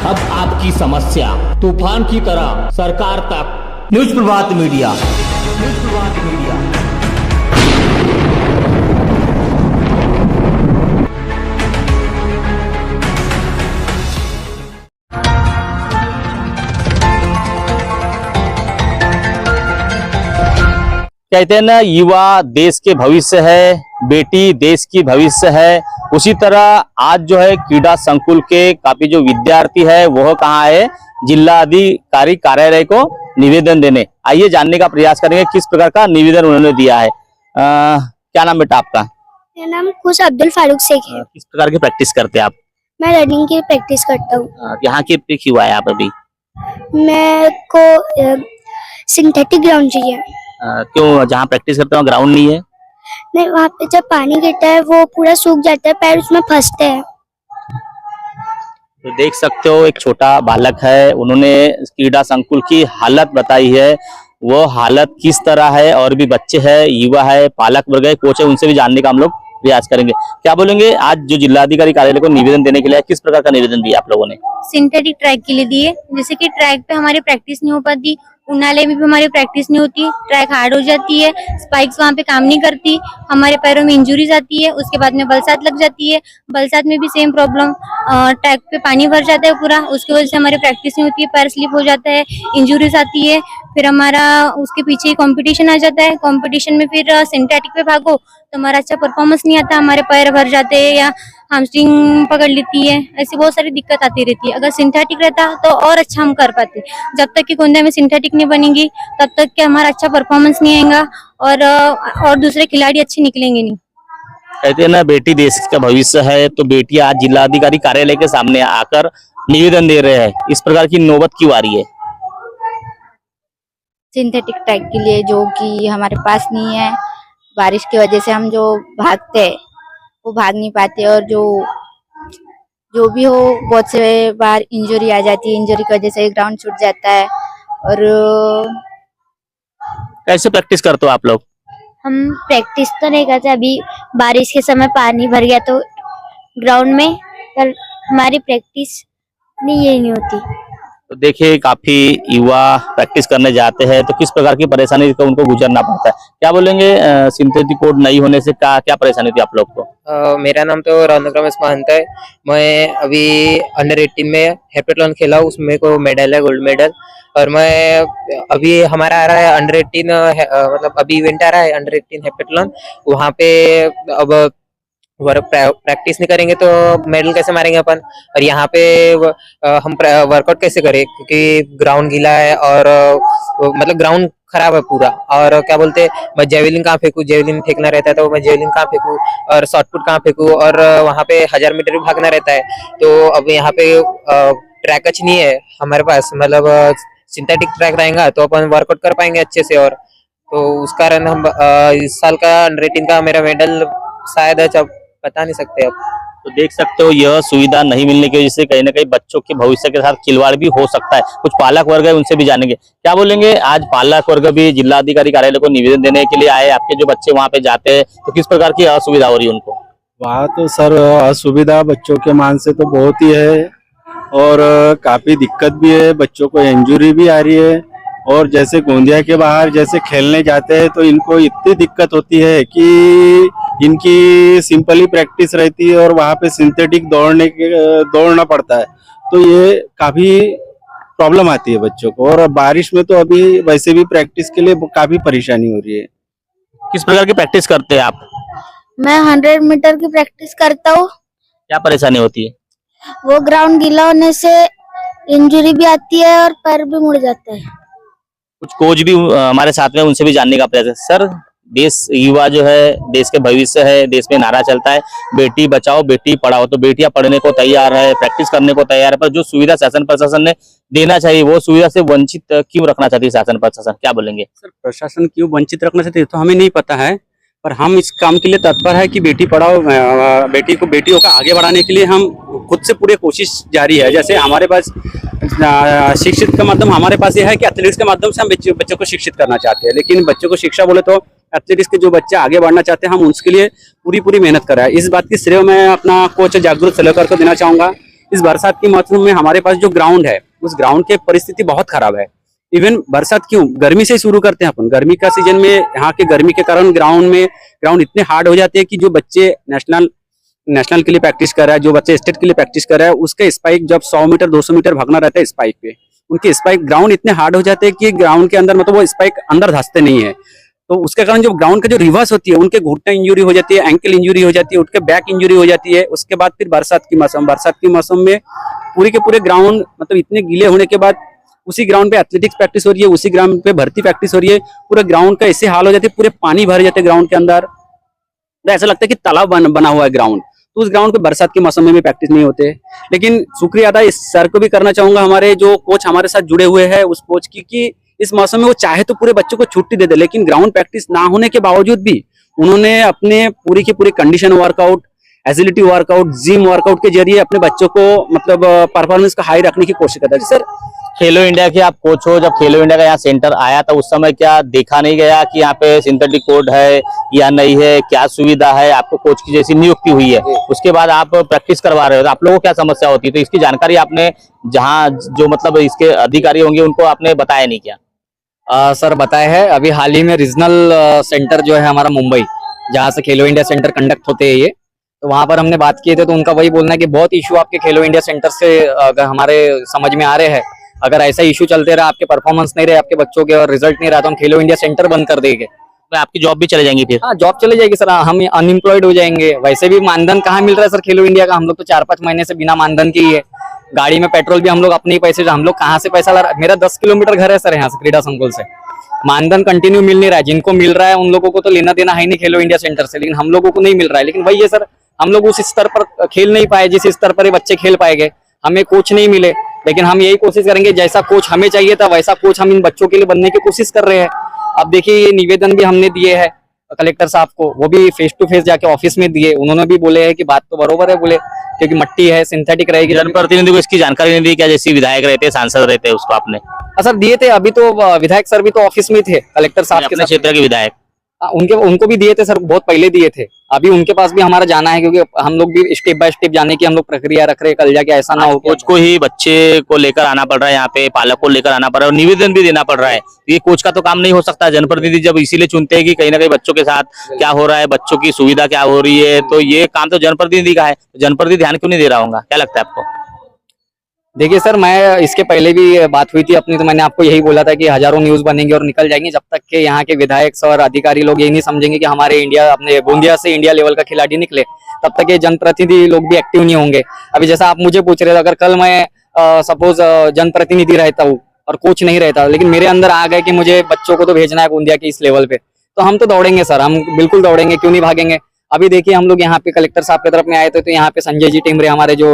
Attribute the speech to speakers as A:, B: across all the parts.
A: अब आपकी समस्या तूफान की तरह सरकार तक। न्यूज प्रभात मीडिया, न्यूज प्रभात मीडिया।
B: कहते हैं ना, युवा देश के भविष्य है, बेटी देश की भविष्य है। उसी तरह आज जो है क्रीड़ा संकुल के काफी जो विद्यार्थी है वह कहाँ है, जिला अधिकारी कार्यालय को निवेदन देने। आइए जानने का प्रयास करेंगे किस प्रकार का निवेदन उन्होंने दिया है। क्या नाम बेटा आपका?
C: मेरा नाम खुश अब्दुल फारूक शेख है।
B: किस प्रकार की प्रैक्टिस करते हैं आप?
C: मैं रनिंग की प्रैक्टिस करता हूँ।
B: यहाँ की पिक हुआ है आप अभी?
C: मेरे को सिंथेटिक ग्राउंड चाहिए।
B: क्यों, जहाँ प्रैक्टिस करते हो ग्राउंड नहीं है?
C: नहीं, वहाँ पे जब पानी गिरता है वो पूरा सूख जाता है, पैर उसमें फंसते हैं।
B: तो देख सकते हो एक छोटा बालक है, उन्होंने क्रीड़ा संकुल की हालत बताई है। वो हालत किस तरह है, और भी बच्चे हैं, युवा है, पालक वर्ग है, कोच है, उनसे भी जानने का हम लोग प्रयास करेंगे। क्या बोलेंगे, आज जो जिलाधिकारी कार्यालय को निवेदन देने के लिए किस प्रकार का निवेदन दिया आप लोगों ने?
D: सिंथेटिक ट्रैक के लिए दिए, जैसे कि ट्रैक पे हमारी प्रैक्टिस नहीं हो पाती, उनाले में भी हमारी प्रैक्टिस नहीं होती, ट्रैक हार्ड हो जाती है, स्पाइक्स वहाँ पे काम नहीं करती, हमारे पैरों में इंजुरीज आती है, उसके बाद में बलसात लग जाती है, बलसात में भी सेम प्रॉब्लम, ट्रैक पे पानी भर जाता है पूरा, उसकी वजह से हमारी प्रैक्टिस नहीं होती है, पैर स्लिप हो जाता है, इंजुरीज आती है। फिर हमारा उसके पीछे कंपटीशन आ जाता है, कंपटीशन में फिर सिंथेटिक पे भागो तो हमारा अच्छा परफॉर्मेंस नहीं आता, हमारे पैर भर जाते हैं या हैमस्ट्रिंग पकड़ लेती है, ऐसी बहुत सारी दिक्कत आती रहती है। अगर सिंथेटिक रहता तो और अच्छा हम कर पाते। जब तक कि गोंदिया में सिंथेटिक नहीं बनेगी तब तक कि हमारा अच्छा परफॉर्मेंस नहीं आएगा और दूसरे खिलाड़ी अच्छे निकलेंगे नहीं।
B: कहते हैं ना, बेटी देश का भविष्य है, तो बेटी आज जिलाधिकारी कार्यालय के सामने आकर निवेदन दे रहे हैं। इस प्रकार की नौबत क्यों आ रही है?
E: सिंथेटिक ट्रैक के लिए जो कि हमारे पास नहीं है, बारिश की वजह से हम जो भागते हैं वो भाग नहीं पाते, और जो भी हो बहुत से बार इंजरी आ जाती है, इंजरी की वजह से ग्राउंड छूट जाता है। और
B: कैसे प्रैक्टिस करते हो आप लोग?
C: हम प्रैक्टिस तो नहीं करते, अभी बारिश के समय पानी भर गया तो ग्राउंड में, पर हमारी प्रैक्टिस नहीं होती।
B: तो देखिए, काफी युवा प्रैक्टिस करने जाते हैं तो किस प्रकार की परेशानी का उनको गुजरना पड़ता है। क्या बोलेंगे, सिंथेटिक कोड नहीं होने से क्या परेशानी थी आप लोग को?
F: मेरा नाम तो रौनक रमेश महंत है। मैं अभी अंडर 18 में हेप्टाथलॉन खेला, उसमें को मेडल है, गोल्ड मेडल। और मैं अभी हमारा आ रहा है अंडर 18, मतलब अभी इवेंट आ रहा है अंडर 18 हेप्टाथलॉन। वहाँ पे अब प्रैक्टिस नहीं करेंगे तो मेडल कैसे मारेंगे अपन, और यहाँ पे हम वर्कआउट कैसे करें, क्योंकि ग्राउंड गीला है और मतलब ग्राउंड खराब है पूरा। और क्या बोलते, मैं जेवलिन कहाँ फेंकूं, जेवलिन फेंकना रहता है तो मैं जेवलिन कहाँ फेंकूं, और शॉर्टपुट कहाँ फेंकूं, और वहाँ पे 1000 मीटर भी भागना रहता है। तो अब यहाँ पे ट्रैक अच्छी नहीं है हमारे पास, मतलब सिंथेटिक ट्रैक रहेगा तो अपन वर्कआउट कर पाएंगे अच्छे से। और तो उस कारण हम इस साल का अंडर 18 का मेरा मेडल शायद है, जब बता नहीं सकते अब।
B: तो देख सकते हो, यह सुविधा नहीं मिलने की वजह से कहीं ना कहीं बच्चों के भविष्य के साथ खिलवाड़ भी हो सकता है। कुछ पालक वर्ग है, उनसे भी जानेंगे। क्या बोलेंगे, आज पालक वर्ग भी जिला अधिकारी कार्यालय को निवेदन देने के लिए आए। आपके जो बच्चे वहाँ पे जाते हैं तो किस प्रकार की असुविधा हो रही है उनको?
G: वहाँ तो सर असुविधा बच्चों के मान से तो बहुत ही है, और काफी दिक्कत भी है, बच्चों को इंजरी भी आ रही है। और जैसे गोंदिया के बाहर जैसे खेलने जाते हैं तो इनको इतनी दिक्कत होती है कि इनकी सिंपली प्रैक्टिस रहती है और वहाँ पे सिंथेटिक दौड़ना पड़ता है, तो ये काफी प्रॉब्लम आती है बच्चों को। और बारिश में तो अभी वैसे भी प्रैक्टिस के लिए काफी परेशानी हो रही है।
B: किस प्रकार की प्रैक्टिस करते हैं आप?
C: मैं 100 मीटर की प्रैक्टिस करता हूँ।
B: क्या परेशानी होती है?
C: वो ग्राउंड गीला होने से इंजरी भी आती है और पैर भी मुड़ जाता है।
B: कुछ कोच भी हमारे साथ में, उनसे भी जानने का प्रयास है। सर, देश युवा जो है देश के भविष्य है, देश में नारा चलता है बेटी बचाओ बेटी पढ़ाओ, तो बेटियां पढ़ने को तैयार है, प्रैक्टिस करने को तैयार है, पर जो सुविधा शासन प्रशासन ने देना चाहिए वो सुविधा से वंचित क्यों रखना चाहती है शासन प्रशासन? क्या बोलेंगे
H: सर? प्रशासन क्यों वंचित रखना चाहती है तो हमें नहीं पता है, पर हम इस काम के लिए तत्पर है कि बेटी पढ़ाओ, बेटियों का आगे बढ़ाने के लिए हम खुद से पूरी कोशिश जारी है। जैसे हमारे पास शिक्षित का माध्यम हमारे पास ये है कि एथलेटिक्स के माध्यम से हम बच्चों को शिक्षित करना चाहते हैं, लेकिन बच्चों को शिक्षा बोले तो एथलेटिक्स के जो बच्चे आगे बढ़ना चाहते हैं हम उसके लिए पूरी मेहनत कर रहे हैं। इस बात की श्रेय मैं अपना कोच जागरूक सलेकर को देना चाहूंगा। इस बरसात के मौसम में हमारे पास जो ग्राउंड है उस ग्राउंड की परिस्थिति बहुत खराब है। इवन बरसात क्यों, गर्मी से शुरू करते हैं अपन। गर्मी का सीजन में यहाँ के गर्मी के कारण ग्राउंड इतने हार्ड हो जाते हैं कि जो बच्चे नेशनल के लिए प्रैक्टिस कर रहा है, जो बच्चे स्टेट के लिए प्रैक्टिस कर रहा है, उसके स्पाइक जब 100 मीटर 200 मीटर भागना रहता है स्पाइक पे, उनके स्पाइक ग्राउंड इतने हार्ड हो जाते हैं कि ग्राउंड के अंदर मतलब वो स्पाइक अंदर धंसते नहीं है। तो उसके कारण जो ग्राउंड का जो रिवर्स होती है, उनके घुटना इंजरी हो जाती है, एंकल इंजरी हो जाती है, उनके बैक इंजरी हो जाती है। उसके बाद फिर बरसात के मौसम में पूरे के पूरे ग्राउंड मतलब इतने गीले होने के बाद उसी ग्राउंड पे एथलेटिक्स प्रैक्टिस हो रही है, उसी ग्राउंड पे भर्ती प्रैक्टिस हो रही है, पूरे ग्राउंड का ऐसे हाल हो जाते हैं, पूरे पानी भर जाते हैं ग्राउंड के अंदर। तो ऐसा लगता है कि तालाब बना हुआ है ग्राउंड। तो उस ग्राउंड पे बरसात के मौसम में भी प्रैक्टिस नहीं होते। लेकिन शुक्रिया अदा इस सर को भी करना चाहूंगा, हमारे जो कोच हमारे साथ जुड़े हुए हैं उस कोच की, कि इस मौसम में वो चाहे तो पूरे बच्चों को छुट्टी दे दे, लेकिन ग्राउंड प्रैक्टिस ना होने के बावजूद भी उन्होंने अपने पूरी की पूरी condition workout, agility workout, gym workout के जरिए अपने बच्चों को मतलब परफॉर्मेंस का हाई रखने की कोशिश करता है। सर
B: खेलो इंडिया के आप कोच हो, जब खेलो इंडिया का यहाँ सेंटर आया था उस समय क्या देखा नहीं गया कि यहाँ पे सिंथेटिक कोर्ट है या नहीं है, क्या सुविधा है? आपको कोच की जैसी नियुक्ति हुई है, उसके बाद आप प्रैक्टिस करवा रहे हो, तो आप लोगों को क्या समस्या होती है? तो इसकी जानकारी आपने जहाँ जो मतलब इसके अधिकारी होंगे उनको आपने बताया नहीं क्या?
I: सर बताया है, अभी हाल ही में रीजनल सेंटर जो है हमारा मुंबई, जहाँ से खेलो इंडिया सेंटर कंडक्ट होते हैं ये, तो वहां पर हमने बात किए थे, तो उनका वही बोलना है कि बहुत इशू आपके खेलो इंडिया सेंटर से अगर हमारे समझ में आ रहे हैं, अगर ऐसा इशू चलते रहा, आपके परफॉर्मेंस नहीं रहे आपके बच्चों के और रिजल्ट नहीं रहा, तो हम खेलो इंडिया सेंटर बंद कर देंगे।
B: तो आपकी जॉब भी चले जाएंगी फिर?
I: हाँ, जॉब चले जाएगी सर, हम अनएम्प्लॉयड हो जाएंगे। वैसे भी मानधन कहाँ मिल रहा है सर खेलो इंडिया का? हम लोग तो 4-5 महीने से बिना मानधन के ही है। गाड़ी में पेट्रोल भी हम लोग अपने ही पैसे, हम लोग कहाँ से पैसा ला रहा है? मेरा 10 किलोमीटर घर है सर यहाँ से, क्रीडा संकुल से। मानधन कंटिन्यू मिल नहीं रहा है, जिनको मिल रहा है उन लोगों को तो लेना देना है नहीं खेलो इंडिया सेंटर से, लेकिन हम लोगों को नहीं मिल रहा है। लेकिन वही है सर, हम लोग उस स्तर पर खेल नहीं पाए जिस स्तर पर ये बच्चे खेल पाएंगे। हमें कोच नहीं मिले, लेकिन हम यही कोशिश करेंगे, जैसा कोच हमें चाहिए था वैसा कोच हम इन बच्चों के लिए बनने की कोशिश कर रहे हैं। अब देखिए ये निवेदन भी हमने दिए हैं कलेक्टर साहब को, वो भी फेस टू फेस जाके ऑफिस में दिए, उन्होंने भी बोले हैं कि बात तो बरोबर है, बोले क्योंकि मट्टी है, सिंथेटिक रहेगी।
B: जनप्रतिनिधि को इसकी जानकारी नहीं दी क्या? जैसे विधायक रहते, सांसद रहते, उसको आपने?
I: सर दिए थे, अभी तो विधायक सर भी तो ऑफिस में थे, कलेक्टर साहब के
B: क्षेत्र के विधायक
I: उनको भी दिए थे सर, बहुत पहले दिए थे। अभी उनके पास भी हमारा जाना है, क्योंकि हम लोग भी स्टेप बाय स्टेप जाने की हम लोग प्रक्रिया रख रहे, कल जाके ऐसा ना हो
B: कोच को ही बच्चे को लेकर आना पड़ रहा है, यहाँ पे पालक को लेकर आना पड़ रहा है और निवेदन भी देना पड़ रहा है। ये कोच का तो काम नहीं हो सकता। जनप्रतिनिधि जब इसीलिए चुनते हैं कि कहीं ना कहीं बच्चों के साथ क्या हो रहा है, बच्चों की सुविधा क्या हो रही है, तो ये काम तो जनप्रतिनिधि का है। जनप्रतिनिधि ध्यान क्यों नहीं दे रहा होगा, क्या लगता है आपको?
I: देखिए सर, मैं इसके पहले भी बात हुई थी अपनी, तो मैंने आपको यही बोला था कि हजारों न्यूज बनेंगे और निकल जाएंगे, जब तक के यहाँ के विधायक और अधिकारी लोग ये नहीं समझेंगे कि हमारे इंडिया, अपने गोंदिया से इंडिया लेवल का खिलाड़ी निकले, तब तक ये जनप्रतिनिधि लोग भी एक्टिव नहीं होंगे। अभी जैसा आप मुझे पूछ रहे थे, अगर कल मैं सपोज जनप्रतिनिधि रहता हूँ और कोच नहीं रहता, लेकिन मेरे अंदर आ गए कि मुझे बच्चों को तो भेजना है गोंदिया के इस लेवल पे, तो हम तो दौड़ेंगे सर, हम बिल्कुल दौड़ेंगे, क्यों नहीं भागेंगे। अभी देखिए हम लोग यहाँ पे कलेक्टर साहब की तरफ में आए थे, तो यहाँ पे संजय जी टेमरे, हमारे जो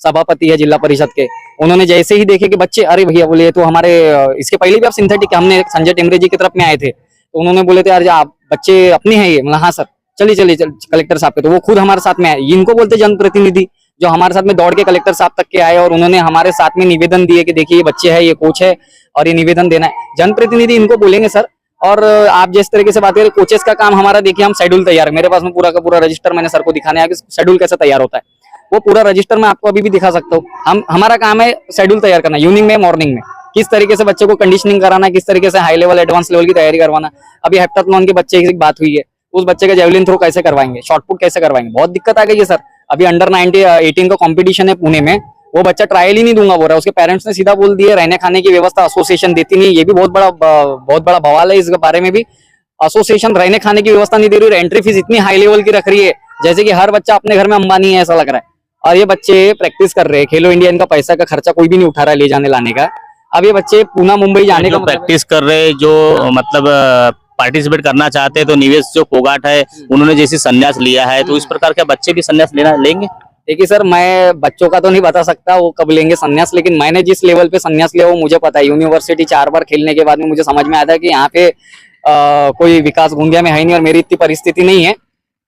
I: सभापति है जिला परिषद के, उन्होंने जैसे ही देखे कि बच्चे, अरे भैया बोले तो हमारे इसके पहले भी आप सिंथेटिक, हमने संजय टेमरे जी की तरफ में आए थे, तो उन्होंने बोले थे यार आप बच्चे अपने हैं ये, मतलब हाँ सर चलिए कलेक्टर साहब के, तो वो खुद हमारे साथ में आए। इनको बोलते जनप्रतिनिधि, जो हमारे साथ में दौड़ के कलेक्टर साहब तक के आए और उन्होंने हमारे साथ में निवेदन दिए कि देखिए ये बच्चे है, ये कोच है और ये निवेदन देना है। जनप्रतिनिधि इनको बोलेंगे सर। और आप जिस तरीके से बात करें कोचेस का काम, हमारा देखिए हम शेड्यूल तैयार है, मेरे पास में पूरा का पूरा रजिस्टर, मैंने सर को दिखाने आया कि शेड्यूल कैसे तैयार होता है, वो पूरा रजिस्टर मैं आपको अभी भी दिखा सकता हूँ। हमारा काम है शेड्यूल तैयार करना, इवनिंग में मॉर्निंग में किस तरीके से बच्चे को कंडीशनिंग कराना, किस तरीके से हाई लेवल एडवांस लेवल की तैयारी करवाना। अभी हेप्टाथलॉन के बच्चे की बात हुई है, उस बच्चे का जेवलिन थ्रो कैसे करवाएंगे, शॉर्टपुट कैसे करवाएंगे, बहुत दिक्कत आ गई है सर। अभी अंडर 18 का कॉम्पिटिशन है पुणे में, वो बच्चा ट्रायल ही नहीं दूंगा बोल रहा है, उसके पेरेंट्स ने सीधा बोल दिया रहने खाने की व्यवस्था एसोसिएशन देती नहीं। ये भी बहुत बड़ा बवाल है, इस बारे में भी एसोसिएशन रहने खाने की व्यवस्था नहीं दे रही है। एंट्री फीस इतनी हाई लेवल की रख रही है जैसे कि हर बच्चा अपने घर में अंबानी है, ऐसा लग रहा है। और ये बच्चे प्रैक्टिस कर रहे हैं, खेलो इंडिया इनका पैसा का खर्चा कोई भी नहीं उठा रहा है ले जाने लाने का। अब ये बच्चे पुणे मुंबई जाने का
B: प्रैक्टिस कर रहे, जो मतलब पार्टिसिपेट करना चाहते हैं, तो निवेश जो फोगाट है उन्होंने जैसे संन्यास लिया है, तो इस प्रकार के बच्चे भी संन्यास लेंगे?
I: देखिए सर, मैं बच्चों का तो नहीं बता सकता वो कब लेंगे संन्यास, लेकिन मैंने जिस लेवल पे संन्यास लिया वो मुझे पता है। यूनिवर्सिटी 4 बार खेलने के बाद में मुझे समझ में आता है कि यहाँ पे कोई विकास गोंदिया में है नहीं और मेरी इतनी परिस्थिति नहीं है।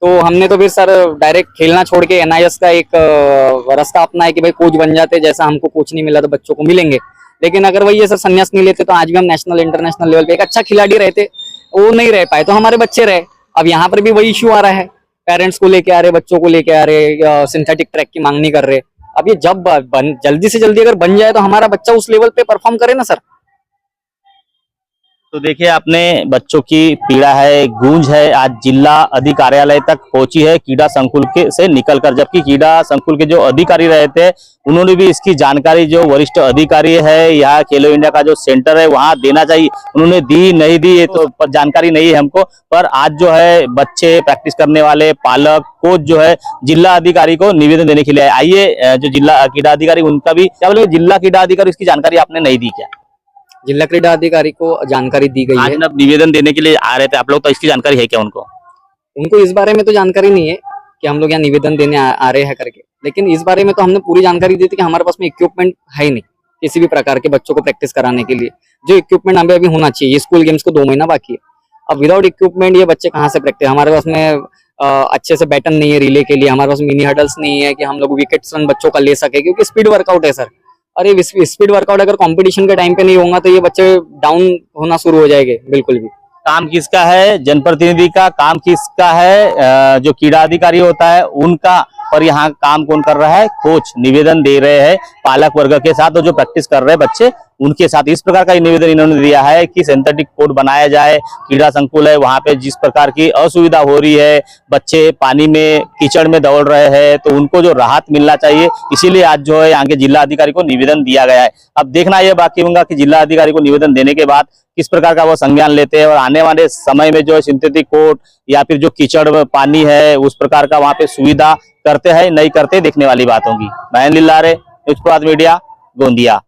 I: तो हमने तो फिर सर डायरेक्ट खेलना छोड़ के NIS का एक रास्ता अपना है कि भाई कोच बन जाते, जैसा हमको कोच नहीं मिला तो बच्चों को मिलेंगे। लेकिन अगर वही ये सर संन्यास नहीं लेते तो आज भी हम नेशनल इंटरनेशनल लेवल पे एक अच्छा खिलाड़ी रहते, वो नहीं रह पाए तो हमारे बच्चे रहे। अब यहाँ पर भी वही इश्यू आ रहा है, पेरेंट्स को लेके आ रहे, बच्चों को लेके आ रहे, सिंथेटिक ट्रैक की मांग नहीं कर रहे। अब ये जब जल्दी से जल्दी अगर बन जाए तो हमारा बच्चा उस लेवल पे परफॉर्म करे ना सर।
B: तो देखिए अपने बच्चों की पीड़ा है, गूंज है, आज जिला अधिकार्यालय तक पहुंची है कीड़ा संकुल के से निकलकर, जबकि कीड़ा संकुल के जो अधिकारी रहे थे उन्होंने भी इसकी जानकारी जो वरिष्ठ अधिकारी है यहाँ खेलो इंडिया का जो सेंटर है वहां देना चाहिए, उन्होंने दी नहीं दी ये तो जानकारी नहीं है हमको। पर आज जो है बच्चे, प्रैक्टिस करने वाले, पालक, कोच जो है जिला अधिकारी को निवेदन देने के लिए आइए। जो जिला क्रीड़ा अधिकारी उनका भी क्या बोले, जिला क्रीड़ा अधिकारी इसकी जानकारी आपने नहीं दी क्या?
I: जिला क्रीड़ा अधिकारी को जानकारी दी गई
B: आज
I: है।
B: ना निवेदन देने के लिए आ रहे थे आप लोग, तो इसकी जानकारी है क्या उनको?
I: उनको इस बारे में तो जानकारी नहीं है कि हम लोग यहाँ निवेदन देने आ रहे हैं करके, लेकिन इस बारे में तो हमने पूरी जानकारी दी थी कि हमारे पास में इक्विपमेंट है ही नहीं किसी भी प्रकार के बच्चों को प्रैक्टिस कराने के लिए। जो इक्विपमेंट हमें अभी होना चाहिए, स्कूल गेम्स को 2 महीना बाकी है, अब विदाउट इक्विपमेंट ये बच्चे कहाँ से प्रैक्टिस? हमारे पास में अच्छे से बैटन नहीं है रिले के लिए, हमारे पास मिनी हडल्स नहीं है कि हम लोग विकेट्स रन बच्चों का ले सके, क्योंकि स्पीड वर्कआउट है सर। अरे स्पीड वर्कआउट अगर कंपटीशन के टाइम पे नहीं होगा तो ये बच्चे डाउन होना शुरू हो जाएंगे बिल्कुल भी।
B: काम किसका है? जनप्रतिनिधि का। काम किसका है? जो कीड़ा अधिकारी होता है उनका। पर यहाँ काम कौन कर रहा है? कोच निवेदन दे रहे हैं पालक वर्ग के साथ और जो प्रैक्टिस कर रहे हैं बच्चे उनके साथ। इस प्रकार का निवेदन इन्होंने दिया है कि सिंथेटिक कोर्ट बनाया जाए। क्रीड़ा संकुल है वहां पे जिस प्रकार की असुविधा हो रही है, बच्चे पानी में कीचड़ में दौड़ रहे हैं, तो उनको जो राहत मिलना चाहिए, इसीलिए आज जो है यहाँ के जिला अधिकारी को निवेदन दिया गया है। अब देखना यह बाकी होगा कि जिला अधिकारी को निवेदन देने के बाद किस प्रकार का वो संज्ञान लेते हैं और आने वाले समय में जो है सिंथेटिक कोर्ट या फिर जो कीचड़ पानी है उस प्रकार का वहां पे सुविधा करते हैं नहीं करते, देखने वाली बात होगी। महेंद्र लिल्लारे, न्यूज़ प्रभात मीडिया, गोंदिया।